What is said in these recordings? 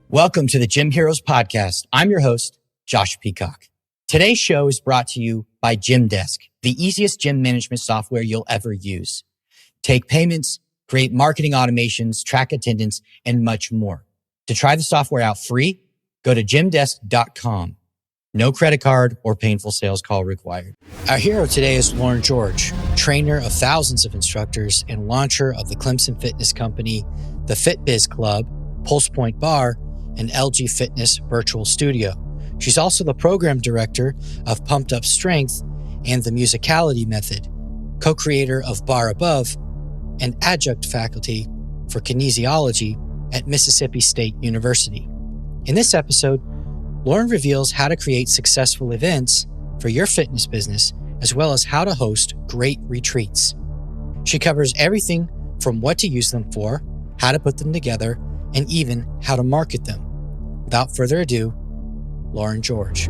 Welcome to the Gym Heroes Podcast. I'm your host, Josh Peacock. Today's show is brought to you by Gymdesk, the easiest gym management software you'll ever use. Take payments, create marketing automations, track attendance, and much more. To try the software out free, go to gymdesk.com. No credit card or painful sales call required. Our hero today is Lauren George, trainer of thousands of instructors and launcher of the Clemson Fitness Company, the Fit Biz Club, Pointe Barre, and LG Fitness Virtual Studio. She's also the program director of Pumped Up Strength and the Musicality method, co-creator of Barre Above, and adjunct faculty for Kinesiology at Mississippi State University. In this episode, Lauren reveals how to create successful events for your fitness business, as well as how to host great retreats. She covers everything from what to use them for, how to put them together, and even how to market them. Without further ado, Lauren George.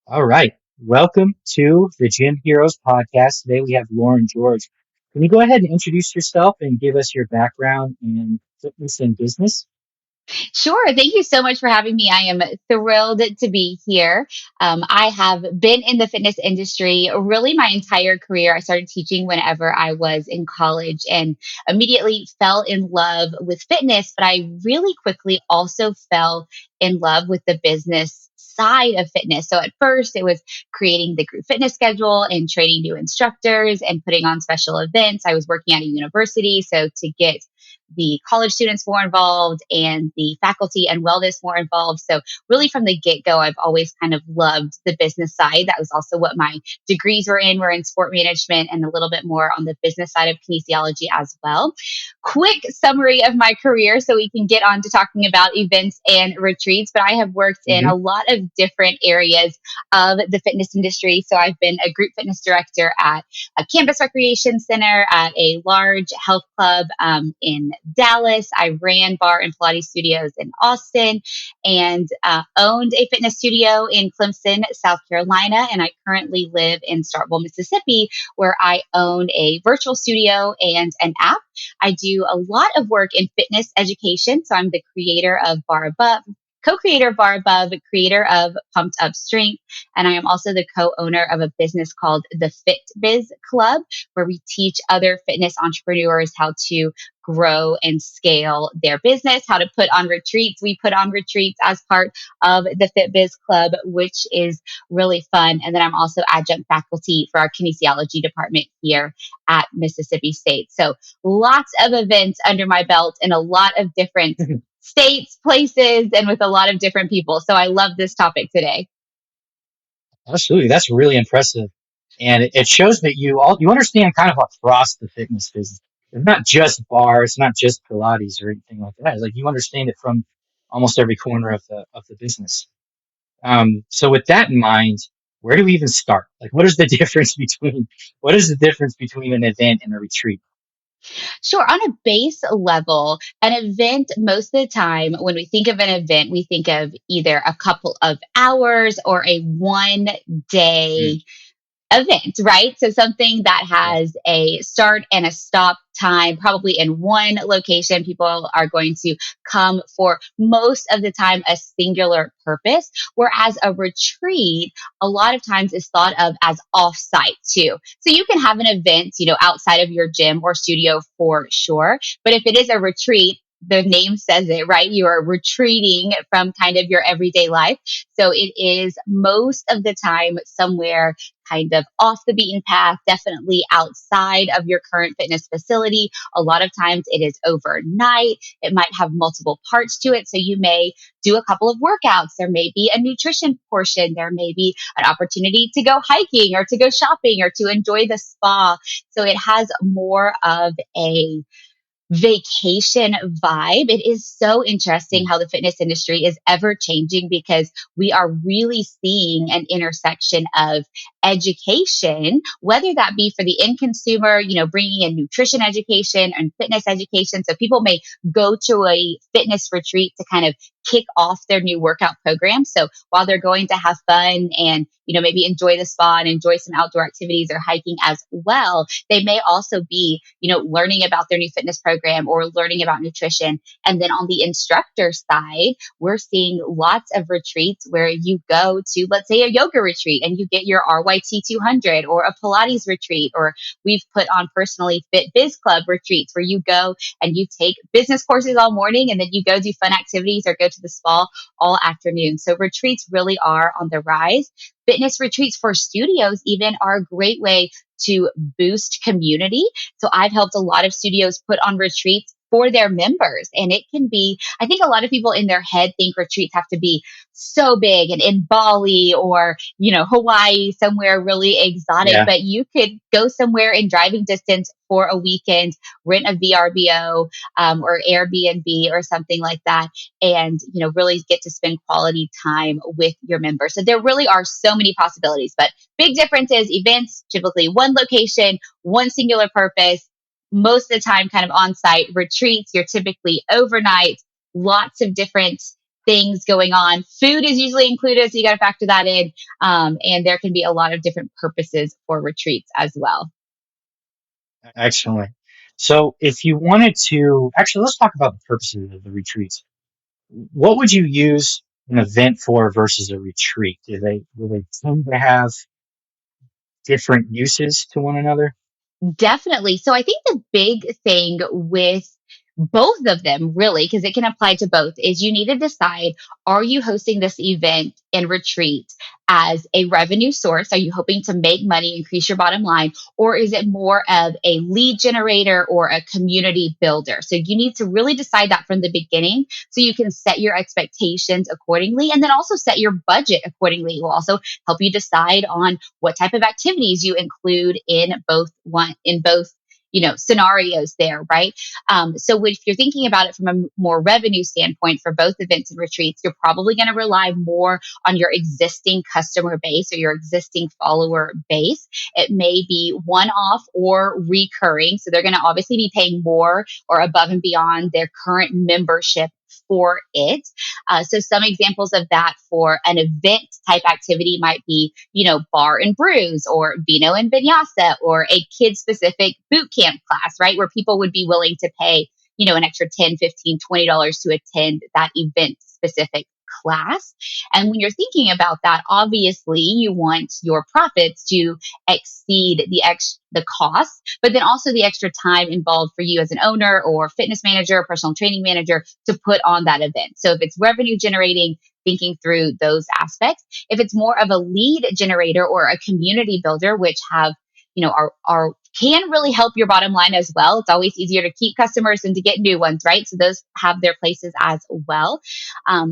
All right. Welcome to the Gym Heroes Podcast. Today we have Lauren George. Can you go ahead and introduce yourself and give us your background in fitness and business? Sure. Thank you so much for having me. I am thrilled to be here. I have been in the fitness industry really my entire career. I started teaching whenever I was in college and immediately fell in love with fitness, but I really quickly also fell in love with the business side of fitness. So at first it was creating the group fitness schedule and training new instructors and putting on special events. I was working at a university, so to get the college students more involved and the faculty and wellness more involved. So really from the get-go, I've always kind of loved the business side. That was also what my degrees were in sport management and a little bit more on the business side of kinesiology as well. Quick summary of my career so we can get on to talking about events and retreats, but I have worked in a lot of different areas of the fitness industry. So I've been a group fitness director at a campus recreation center, at a large health club in Dallas. I ran barre and Pilates studios in Austin and owned a fitness studio in Clemson, South Carolina. And I currently live in Starkville, Mississippi, where I own a virtual studio and an app. I do a lot of work in fitness education. So I'm the creator of Barre Above, co-creator of Barre Above, creator of Pumped Up Strength, and I am also the co-owner of a business called the Fit Biz Club, where we teach other fitness entrepreneurs how to grow and scale their business, how to put on retreats. We put on retreats as part of the Fit Biz Club, which is really fun. And then I'm also adjunct faculty for our kinesiology department here at Mississippi State. So lots of events under my belt in a lot of different states, places, and with a lot of different people. So I love this topic today. Absolutely. That's really impressive. And it shows that you understand kind of across the fitness business. It's not just barre, it's not just Pilates or anything like that. It's like you understand it from almost every corner of the business. So with that in mind, where do we even start? Like what is the difference between an event and a retreat? Sure. On a base level, an event, most of the time, when we think of an event, we think of either a couple of hours or a 1 day event, right? So something that has a start and a stop time, probably in one location. People are going to come for most of the time a singular purpose, whereas a retreat a lot of times is thought of as off-site too. So you can have an event, outside of your gym or studio for sure, but if it is a retreat, the name says it, right? You are retreating from kind of your everyday life. So it is most of the time somewhere kind of off the beaten path, definitely outside of your current fitness facility. A lot of times it is overnight. It might have multiple parts to it. So you may do a couple of workouts. There may be a nutrition portion. There may be an opportunity to go hiking or to go shopping or to enjoy the spa. So it has more of a vacation vibe. It is so interesting Mm. how the fitness industry is ever changing because we are really seeing an intersection of education, whether that be for the end consumer, bringing in nutrition education and fitness education. So people may go to a fitness retreat to kind of kick off their new workout program. So while they're going to have fun and, maybe enjoy the spa and enjoy some outdoor activities or hiking as well, they may also be, learning about their new fitness program or learning about nutrition. And then on the instructor side, we're seeing lots of retreats where you go to, let's say, a yoga retreat and you get your RYT 200 or a Pilates retreat, or we've put on personally Fit Biz Club retreats where you go and you take business courses all morning and then you go do fun activities or go to the spa all afternoon. So retreats really are on the rise. Fitness retreats for studios even are a great way to boost community. So I've helped a lot of studios put on retreats for their members. And it can be, I think a lot of people in their head think retreats have to be so big and in Bali or, Hawaii, somewhere really exotic, Yeah. but you could go somewhere in driving distance for a weekend, rent a VRBO or Airbnb or something like that, and, really get to spend quality time with your members. So there really are so many possibilities, but big difference is events, typically one location, one singular purpose, most of the time kind of on site. Retreats, you're typically overnight, lots of different things going on. Food is usually included, so you got to factor that in. And there can be a lot of different purposes for retreats as well. Excellent. So if you wanted to, actually, let's talk about the purposes of the retreats. What would you use an event for versus a retreat? Do they tend to have different uses to one another? Definitely. So I think the big thing with both of them, really, because it can apply to both, is you need to decide, are you hosting this event and retreat as a revenue source? Are you hoping to make money, increase your bottom line? Or is it more of a lead generator or a community builder? So you need to really decide that from the beginning so you can set your expectations accordingly and then also set your budget accordingly. It will also help you decide on what type of activities you include in both scenarios there, right? So if you're thinking about it from a more revenue standpoint for both events and retreats, you're probably going to rely more on your existing customer base or your existing follower base. It may be one off or recurring. So they're going to obviously be paying more or above and beyond their current membership for it. So some examples of that for an event type activity might be, bar and brews or vino and vinyasa or a kid specific boot camp class, right? Where people would be willing to pay, an extra 10, 15, $20 to attend that event specific class. And when you're thinking about that, obviously you want your profits to exceed the cost, but then also the extra time involved for you as an owner or fitness manager, or personal training manager to put on that event. So if it's revenue generating, thinking through those aspects. If it's more of a lead generator or a community builder, which have, are can really help your bottom line as well. It's always easier to keep customers than to get new ones, right? So those have their places as well.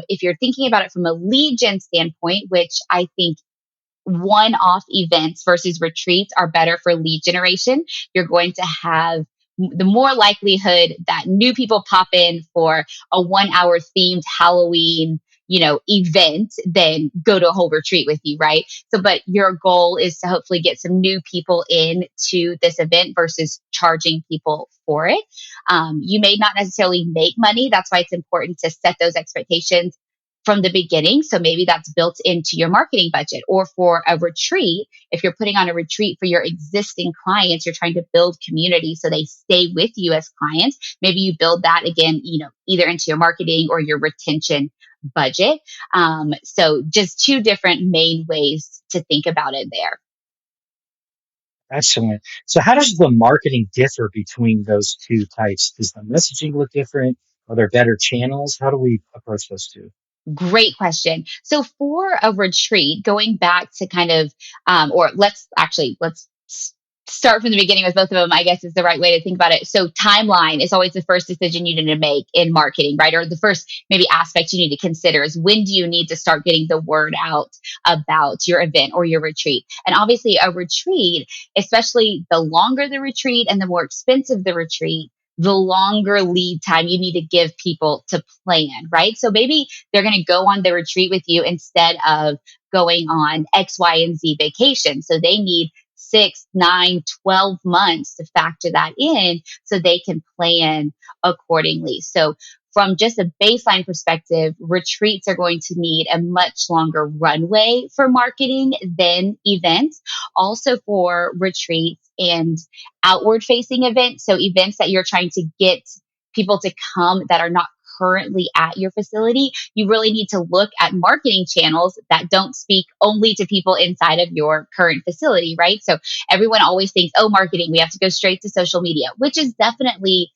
If you're thinking about it from a lead gen standpoint, which I think one-off events versus retreats are better for lead generation, you're going to have the more likelihood that new people pop in for a 1 hour themed Halloween, event than go to a whole retreat with you, right? So, but your goal is to hopefully get some new people in to this event versus charging people for it. You may not necessarily make money. That's why it's important to set those expectations from the beginning. So maybe that's built into your marketing budget. Or for a retreat, if you're putting on a retreat for your existing clients, you're trying to build community so they stay with you as clients. Maybe you build that again, either into your marketing or your retention budget. So just two different main ways to think about it there. Excellent. So how does the marketing differ between those two types? Does the messaging look different? Are there better channels? How do we approach those two? Great question. So for a retreat, going back to kind of, or let's start from the beginning with both of them, I guess is the right way to think about it. So timeline is always the first decision you need to make in marketing, right? Or the first maybe aspect you need to consider is when do you need to start getting the word out about your event or your retreat? And obviously a retreat, especially the longer the retreat and the more expensive the retreat, the longer lead time you need to give people to plan, right? So maybe they're going to go on the retreat with you instead of going on X, Y, and Z vacation. So they need 6, 9, 12 months to factor that in so they can plan accordingly. So from just a baseline perspective, retreats are going to need a much longer runway for marketing than events. Also for retreats and outward facing events. So events that you're trying to get people to come that are not currently at your facility, you really need to look at marketing channels that don't speak only to people inside of your current facility, right? So everyone always thinks, oh, marketing, we have to go straight to social media, which is definitely,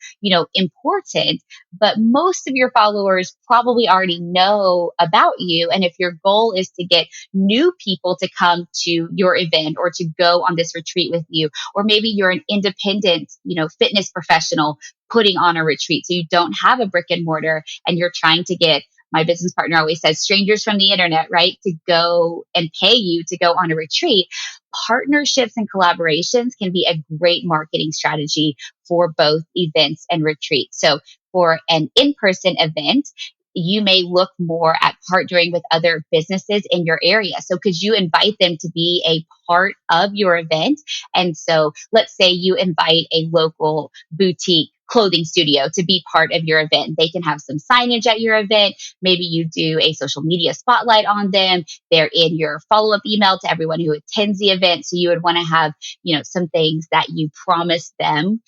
important, but most of your followers probably already know about you. And if your goal is to get new people to come to your event or to go on this retreat with you, or maybe you're an independent, fitness professional putting on a retreat. So you don't have a brick and mortar and you're trying to get, my business partner always says, strangers from the internet, right? To go and pay you to go on a retreat. Partnerships and collaborations can be a great marketing strategy for both events and retreats. So for an in-person event, you may look more at partnering with other businesses in your area. So could you invite them to be a part of your event? And so let's say you invite a local boutique clothing studio to be part of your event. They can have some signage at your event. Maybe you do a social media spotlight on them. They're in your follow-up email to everyone who attends the event. So you would want to have, some things that you promise them,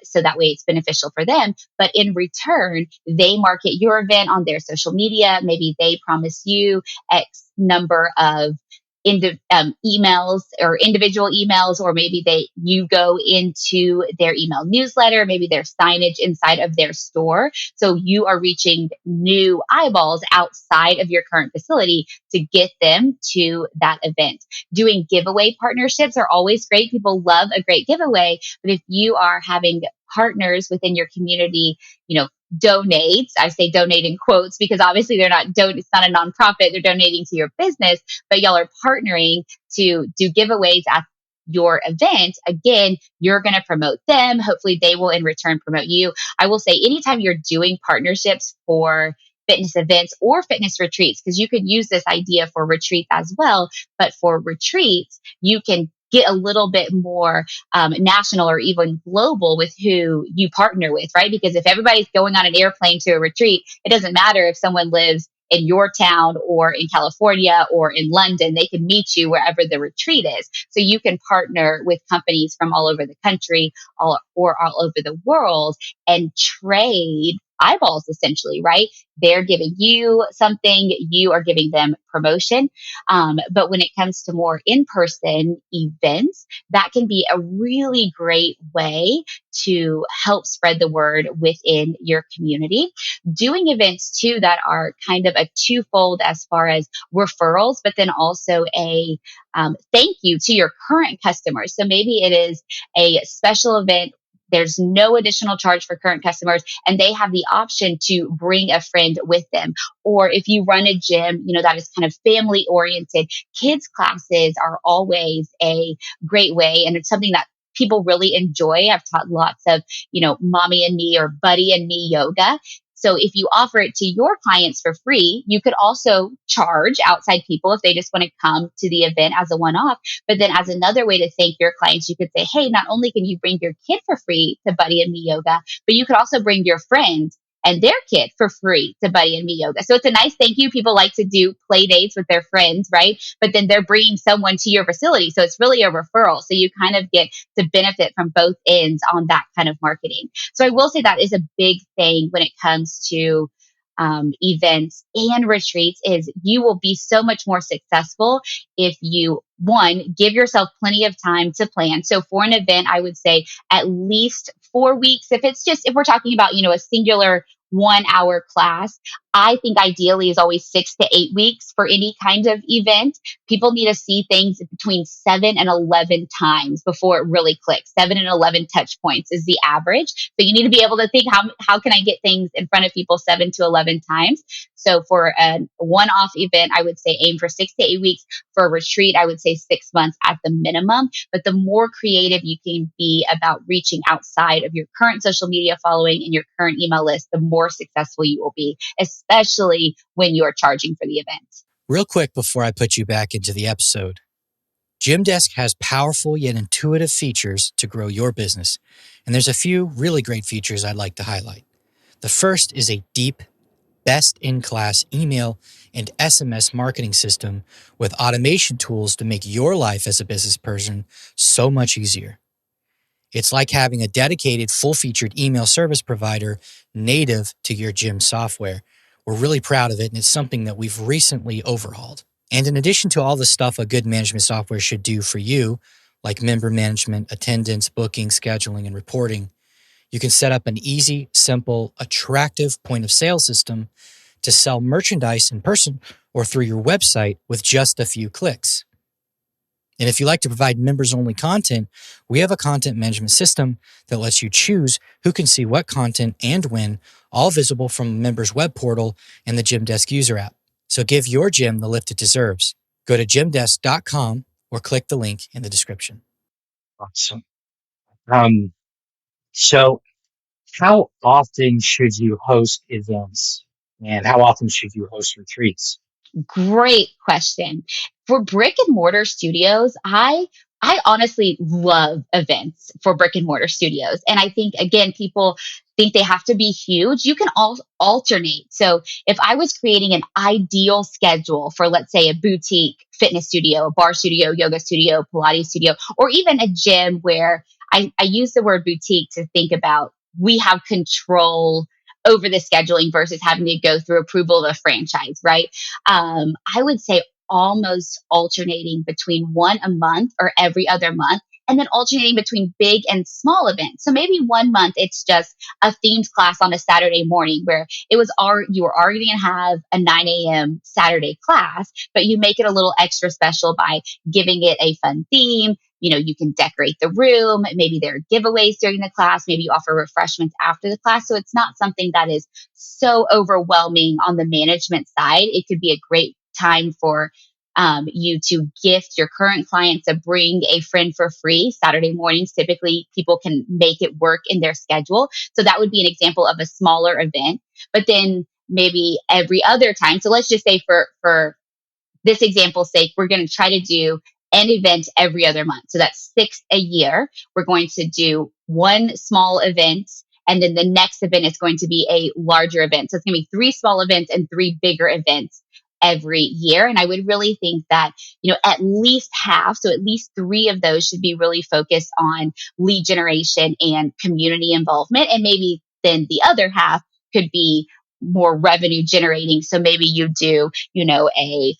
so that way it's beneficial for them. But in return, they market your event on their social media. Maybe they promise you X number of emails or individual emails, or maybe you go into their email newsletter, maybe their signage inside of their store. So you are reaching new eyeballs outside of your current facility to get them to that event. Doing giveaway partnerships are always great. People love a great giveaway, but if you are having partners within your community, donates. I say donate in quotes because obviously it's not a nonprofit. They're donating to your business, but y'all are partnering to do giveaways at your event. Again, you're going to promote them. Hopefully they will in return promote you. I will say anytime you're doing partnerships for fitness events or fitness retreats, because you could use this idea for retreats as well, but for retreats, you can get a little bit more national or even global with who you partner with, right? Because if everybody's going on an airplane to a retreat, it doesn't matter if someone lives in your town or in California or in London, they can meet you wherever the retreat is. So you can partner with companies from all over the country or all over the world and trade eyeballs essentially, right? They're giving you something, you are giving them promotion. But when it comes to more in-person events, that can be a really great way to help spread the word within your community. Doing events too that are kind of a twofold as far as referrals, but then also a thank you to your current customers. So maybe it is a special event. There's no additional charge for current customers, and they have the option to bring a friend with them. Or if you run a gym, that is kind of family oriented, kids classes are always a great way. And it's something that people really enjoy. I've taught lots of, mommy and me or buddy and me yoga. So if you offer it to your clients for free, you could also charge outside people if they just want to come to the event as a one-off. But then as another way to thank your clients, you could say, hey, not only can you bring your kid for free to Buddy and Me Yoga, but you could also bring your friend and their kid for free to Buddy and Me Yoga. So it's a nice thank you. People like to do play dates with their friends, right? But then they're bringing someone to your facility. So it's really a referral. So you kind of get to benefit from both ends on that kind of marketing. So I will say that is a big thing when it comes to events and retreats is you will be so much more successful if you, one, give yourself plenty of time to plan. So for an event, I would say at least 4 weeks. If we're talking about, a singular 1 hour class. I think ideally is always 6 to 8 weeks for any kind of event. People need to see things between 7 and 11 times before it really clicks. 7 and 11 touch points is the average. So you need to be able to think, how can I get things in front of people 7 to 11 times? So for a one-off event, I would say aim for 6 to 8 weeks. For a retreat, I would say 6 months at the minimum. But the more creative you can be about reaching outside of your current social media following and your current email list, the more successful you will be, especially when you're charging for the event. Real quick before I put you back into the episode, Gymdesk has powerful yet intuitive features to grow your business. And there's a few really great features I'd like to highlight. The first is a deep, best-in-class email and SMS marketing system with automation tools to make your life as a business person so much easier. It's like having a dedicated, full-featured email service provider native to your gym software. We're really proud of it, and it's something that we've recently overhauled. And in addition to all the stuff a good management software should do for you, like member management, attendance, booking, scheduling, and reporting, you can set up an easy, simple, attractive point of sale system to sell merchandise in person or through your website with just a few clicks. And if you like to provide members-only content, we have a content management system that lets you choose who can see what content and when, all visible from a member's web portal and the Gymdesk user app. So give your gym the lift it deserves. Go to gymdesk.com or click the link in the description. Awesome. So how often should you host events and how often should you host retreats? Great question. For brick and mortar studios, I honestly love events for brick and mortar studios. And I think again, people think they have to be huge. You can alternate. So if I was creating an ideal schedule for, let's say, a boutique fitness studio, a bar studio, yoga studio, Pilates studio, or even a gym where I use the word boutique to think about we have control over the scheduling versus having to go through approval of a franchise, right? I would say almost alternating between one a month or every other month, and then alternating between big and small events. So maybe 1 month it's just a themed class on a Saturday morning where you were already going to have a 9 a.m. Saturday class, but you make it a little extra special by giving it a fun theme. You can decorate the room. Maybe there are giveaways during the class. Maybe you offer refreshments after the class. So it's not something that is so overwhelming on the management side. It could be a great time for you to gift your current clients a bring a friend for free. Saturday mornings, typically people can make it work in their schedule. So that would be an example of a smaller event. But then maybe every other time. So let's just say for this example's sake, we're going to try to do an event every other month. So that's 6 a year. We're going to do one small event, and then the next event is going to be a larger event. So it's going to be 3 small events and 3 bigger events every year. And I would really think that, at least half, so at least 3 of those should be really focused on lead generation and community involvement. And maybe then the other half could be more revenue generating. So maybe you do, a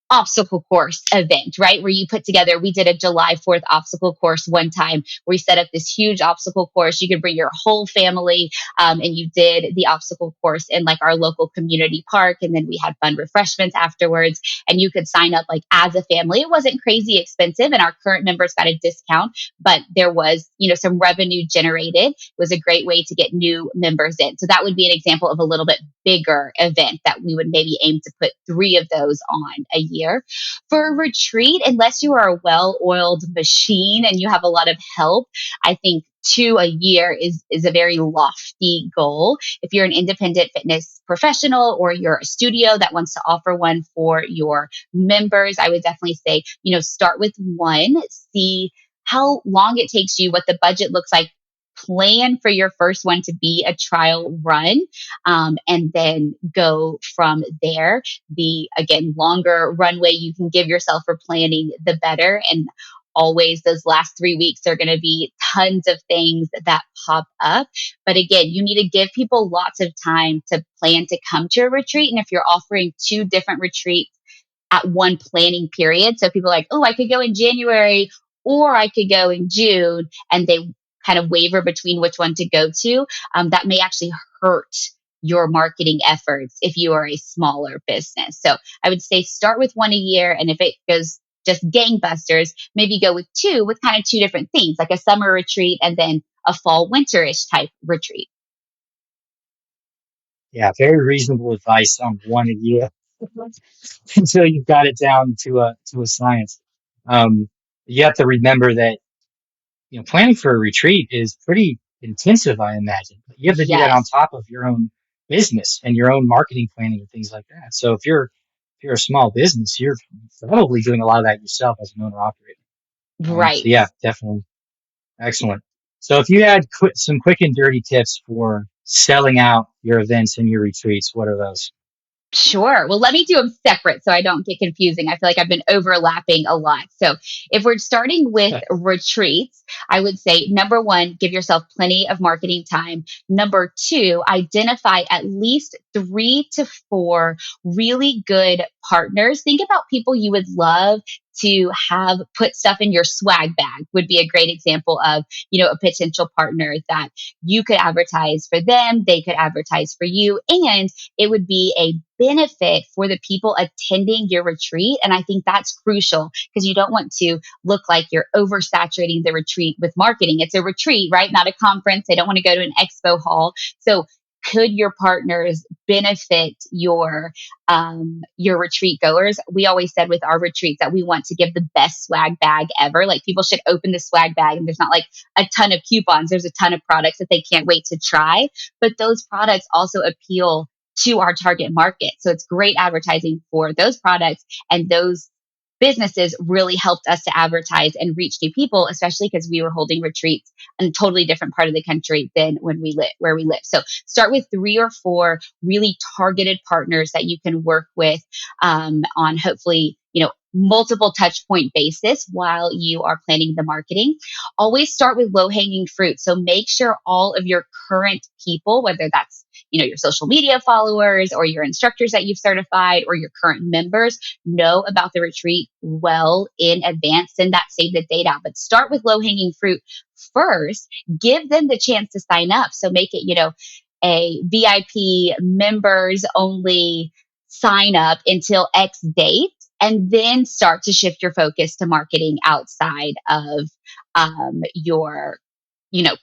obstacle course event, right? Where you put together, we did a July 4th obstacle course one time where we set up this huge obstacle course. You could bring your whole family, and you did the obstacle course in like our local community park. And then we had fun refreshments afterwards, and you could sign up like as a family. It wasn't crazy expensive, and our current members got a discount, but there was, some revenue generated. It was a great way to get new members in. So that would be an example of a little bit bigger event that we would maybe aim to put 3 of those on a year. For a retreat, unless you are a well-oiled machine and you have a lot of help, I think 2 a year is a very lofty goal. If you're an independent fitness professional or you're a studio that wants to offer one for your members, I would definitely say, start with 1, see how long it takes you, what the budget looks like. Plan for your first one to be a trial run, and then go from there. The, again, longer runway you can give yourself for planning, the better. And always those last 3 weeks are going to be tons of things that pop up. But again, you need to give people lots of time to plan to come to a retreat. And if you're offering 2 different retreats at one planning period, so people are like, oh, I could go in January or I could go in June, and they kind of waver between which one to go to, that may actually hurt your marketing efforts if you are a smaller business. So I would say start with one a year. And if it goes just gangbusters, maybe go with two, with kind of two different themes, like a summer retreat and then a fall winterish type retreat. Yeah, very reasonable advice on one a year until you've got it down to a science. Um, you have to remember that planning for a retreat is pretty intensive, I imagine. You have to do that on Yes. top of your own business and your own marketing planning and things like that. So if you're a small business, you're probably doing a lot of that yourself as an owner operator. So Right. yeah, definitely excellent. So if you had some quick and dirty tips for selling out your events and your retreats, what are those? Sure. Well, let me do them separate so I don't get confusing. I feel like I've been overlapping a lot. So, if we're starting with retreats, I would say number one, give yourself plenty of marketing time. Number two, identify at least 3 to 4 really good partners. Think about people you would love to have put stuff in your swag bag, would be a great example of, a potential partner that you could advertise for them, they could advertise for you, and it would be a benefit for the people attending your retreat. And I think that's crucial because you don't want to look like you're oversaturating the retreat with marketing. It's a retreat, right? Not a conference. They don't want to go to an expo hall. So could your partners benefit your retreat goers? We always said with our retreats that we want to give the best swag bag ever. Like people should open the swag bag and there's not like a ton of coupons. There's a ton of products that they can't wait to try. But those products also appeal to our target market. So it's great advertising for those products, and those businesses really helped us to advertise and reach new people, especially because we were holding retreats in a totally different part of the country than where we live. So start with 3 or 4 really targeted partners that you can work with on hopefully, multiple touch point basis while you are planning the marketing. Always start with low hanging fruit. So make sure all of your current people, whether that's your social media followers or your instructors that you've certified or your current members, know about the retreat well in advance. Send that save the date out, but start with low hanging fruit first. Give them the chance to sign up. So make it, a VIP members only sign up until X date, and then start to shift your focus to marketing outside of your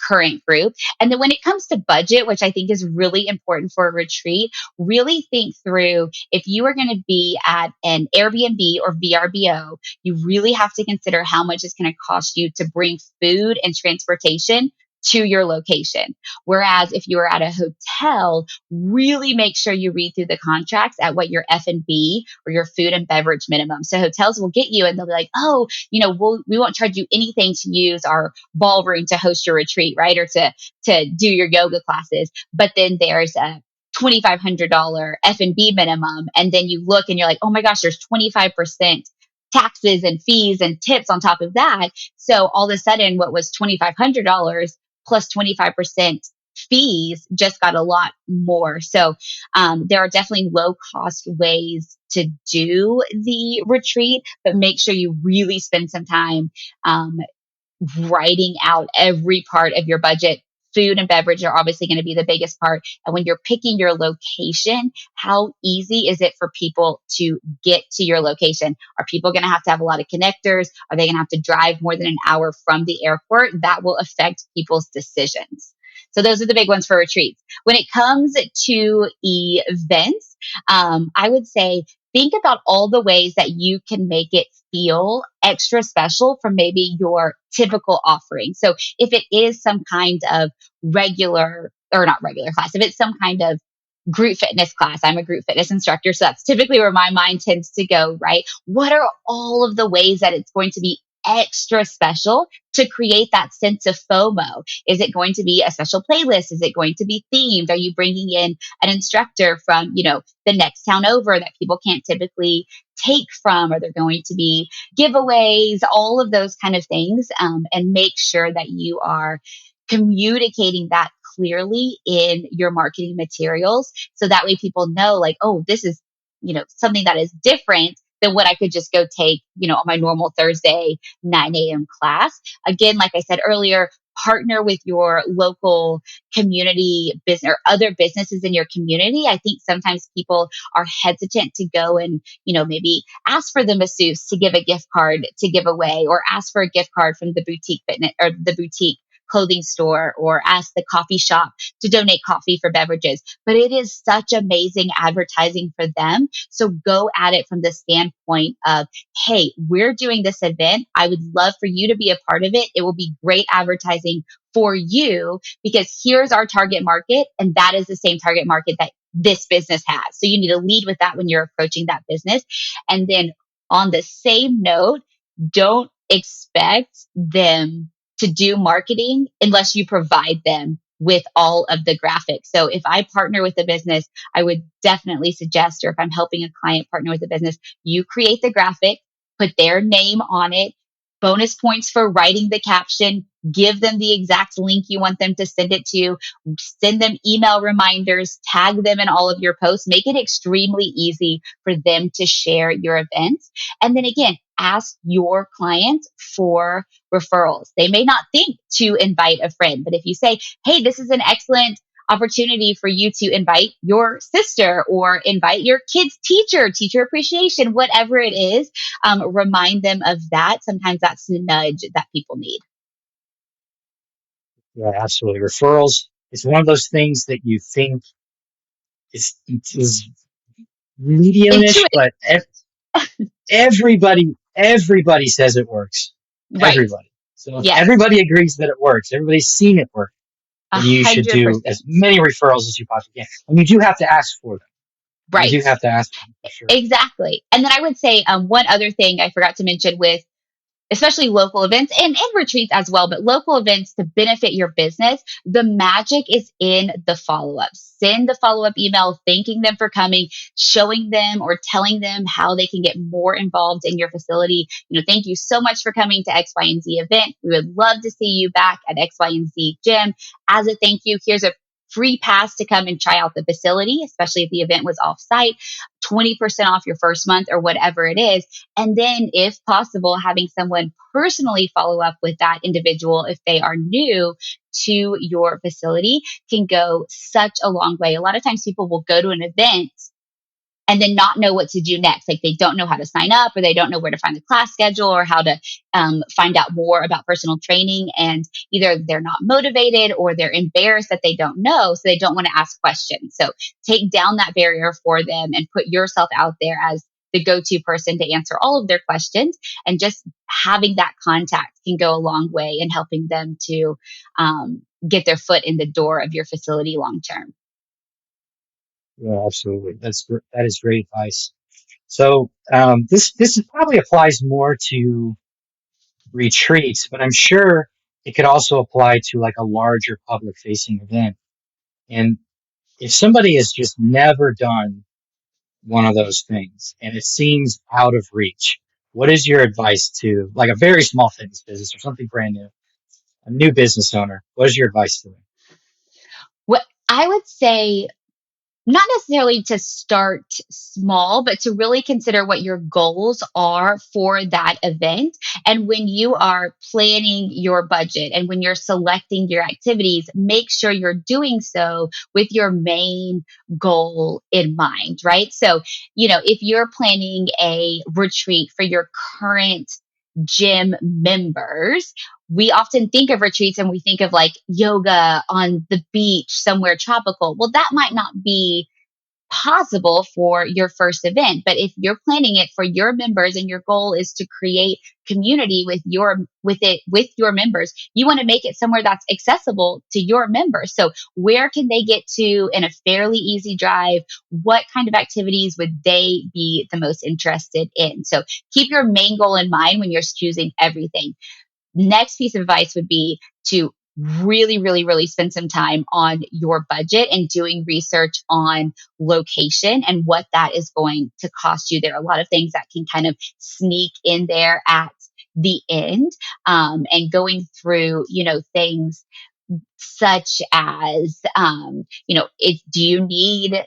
current group. And then when it comes to budget, which I think is really important for a retreat, really think through if you are going to be at an Airbnb or VRBO, you really have to consider how much it's going to cost you to bring food and transportation to your location. Whereas if you are at a hotel, really make sure you read through the contracts at what your F&B or your food and beverage minimum. So hotels will get you and they'll be like, oh, we won't charge you anything to use our ballroom to host your retreat, right? Or to do your yoga classes. But then there's a $2,500 F&B minimum. And then you look and you're like, oh my gosh, there's 25% taxes and fees and tips on top of that. So all of a sudden, what was $2,500 plus 25% fees just got a lot more. So there are definitely low cost ways to do the retreat, but make sure you really spend some time writing out every part of your budget. Food and beverage are obviously going to be the biggest part. And when you're picking your location, how easy is it for people to get to your location? Are people going to have a lot of connectors? Are they going to have to drive more than an hour from the airport? That will affect people's decisions. So those are the big ones for retreats. When it comes to events, I would say think about all the ways that you can make it feel extra special from maybe your typical offering. So if it is some kind of regular or not regular class, if it's some kind of group fitness class, I'm a group fitness instructor. So that's typically where my mind tends to go, right? What are all of the ways that it's going to be extra special to create that sense of FOMO? Is it going to be a special playlist? Is it going to be themed? Are you bringing in an instructor from, the next town over that people can't typically take from? Are there going to be giveaways? All of those kind of things. And make sure that you are communicating that clearly in your marketing materials. So that way people know like, oh, this is, something that is different than what I could just go take, on my normal Thursday 9 a.m. class. Again, like I said earlier, partner with your local community business or other businesses in your community. I think sometimes people are hesitant to go and, maybe ask for the masseuse to give a gift card to give away, or ask for a gift card from the boutique fitness or the boutique clothing store, or ask the coffee shop to donate coffee for beverages. But it is such amazing advertising for them. So go at it from the standpoint of, hey, we're doing this event. I would love for you to be a part of it. It will be great advertising for you because here's our target market. And that is the same target market that this business has. So you need to lead with that when you're approaching that business. And then on the same note, don't expect them to do marketing unless you provide them with all of the graphics. So if I partner with a business, I would definitely suggest, or if I'm helping a client partner with a business, you create the graphic, put their name on it, bonus points for writing the caption, give them the exact link you want them to send it to, send them email reminders, tag them in all of your posts, make it extremely easy for them to share your events. And then again, ask your client for referrals. They may not think to invite a friend, but if you say, hey, this is an excellent opportunity for you to invite your sister or invite your kid's teacher appreciation, whatever it is, remind them of that. Sometimes that's the nudge that people need. Yeah, absolutely. Referrals is one of those things that you think is medium-ish, Intuitive. but everybody says it works. Right. Everybody. So if Yes. everybody agrees that it works, everybody's seen it work, then you should do 100%. as many referrals as you possibly can. And you do have to ask for them. You Right. do have to ask for them for sure. Exactly. And then I would say one other thing I forgot to mention with especially local events and retreats as well, but local events to benefit your business, the magic is in the follow-up. Send the follow-up email thanking them for coming, showing them or telling them how they can get more involved in your facility. Thank you so much for coming to X, Y, and Z event. We would love to see you back at X, Y, and Z gym. As a thank you, here's a free pass to come and try out the facility, especially if the event was off-site, 20% off your first month or whatever it is. And then, if possible, having someone personally follow up with that individual if they are new to your facility can go such a long way. A lot of times people will go to an event and then not know what to do next. Like they don't know how to sign up, or they don't know where to find the class schedule, or how to find out more about personal training. And either they're not motivated or they're embarrassed that they don't know. So they don't want to ask questions. So take down that barrier for them and put yourself out there as the go-to person to answer all of their questions. And just having that contact can go a long way in helping them to get their foot in the door of your facility long term. Yeah, absolutely. That is great advice. So this probably applies more to retreats, but I'm sure it could also apply to like a larger public facing event. And if somebody has just never done one of those things and it seems out of reach, what is your advice to like a very small fitness business or something brand new, a new business owner? What is your advice to them? What I would say, not necessarily to start small, but to really consider what your goals are for that event. And when you are planning your budget and when you're selecting your activities, make sure you're doing so with your main goal in mind, right? So, if you're planning a retreat for your current gym members, we often think of retreats and we think of like yoga on the beach somewhere tropical. Well, that might not be possible for your first event, but if you're planning it for your members and your goal is to create community with your members, you want to make it somewhere that's accessible to your members. So where can they get to in a fairly easy drive? What kind of activities would they be the most interested in? So keep your main goal in mind when you're choosing everything. Next piece of advice would be to really, really, really spend some time on your budget and doing research on location and what that is going to cost you. There are a lot of things that can kind of sneak in there at the end, and going through, things such as, do you need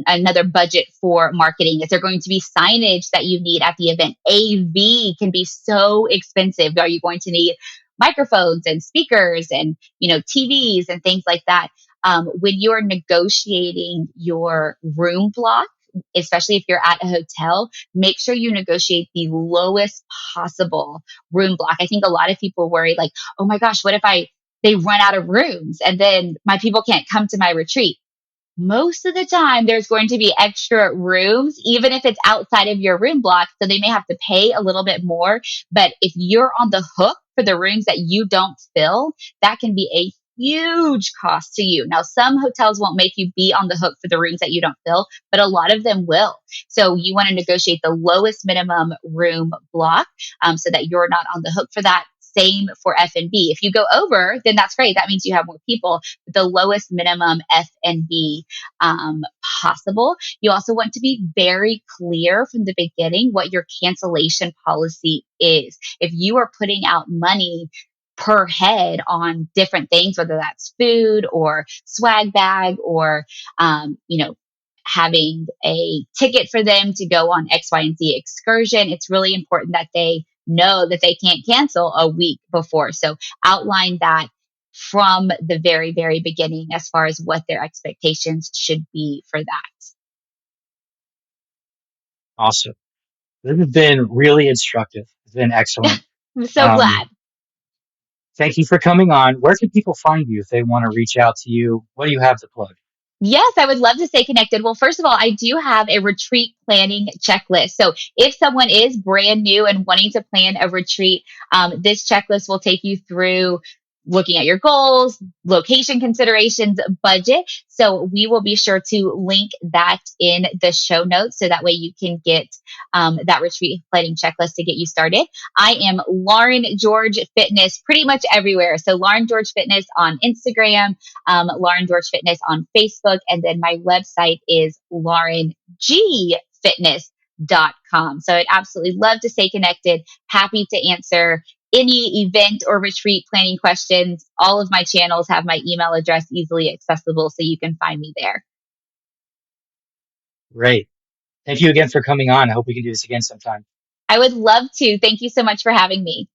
another budget for marketing? Is there going to be signage that you need at the event? AV can be so expensive. Are you going to need microphones and speakers and, TVs and things like that. When you're negotiating your room block, especially if you're at a hotel, make sure you negotiate the lowest possible room block. I think a lot of people worry like, oh my gosh, what if they run out of rooms and then my people can't come to my retreat? Most of the time there's going to be extra rooms, even if it's outside of your room block. So they may have to pay a little bit more. But if you're on the hook for the rooms that you don't fill, that can be a huge cost to you. Now, some hotels won't make you be on the hook for the rooms that you don't fill, but a lot of them will. So you want to negotiate the lowest minimum room block so that you're not on the hook for that. Same for F&B. If you go over, then that's great. That means you have more people. But the lowest minimum F&B possible. You also want to be very clear from the beginning what your cancellation policy is. If you are putting out money per head on different things, whether that's food or swag bag or, having a ticket for them to go on X, Y, and Z excursion, it's really important that they know that they can't cancel a week before. So outline that from the very, very beginning as far as what their expectations should be for that. Awesome. This has been really instructive. It's been excellent. I'm so Um, glad. Thank you for coming on. Where can people find you if they want to reach out to you? What do you have to plug? Yes, I would love to stay connected. Well, first of all, I do have a retreat planning checklist. So if someone is brand new and wanting to plan a retreat, this checklist will take you through looking at your goals, location considerations, budget. So we will be sure to link that in the show notes so that way you can get that retreat planning checklist to get you started. I am Lauren George Fitness pretty much everywhere. So Lauren George Fitness on Instagram, Lauren George Fitness on Facebook, and then my website is laurengfitness.com. So I'd absolutely love to stay connected. Happy to answer any event or retreat planning questions. All of my channels have my email address easily accessible, so you can find me there. Great. Thank you again for coming on. I hope we can do this again sometime. I would love to. Thank you so much for having me.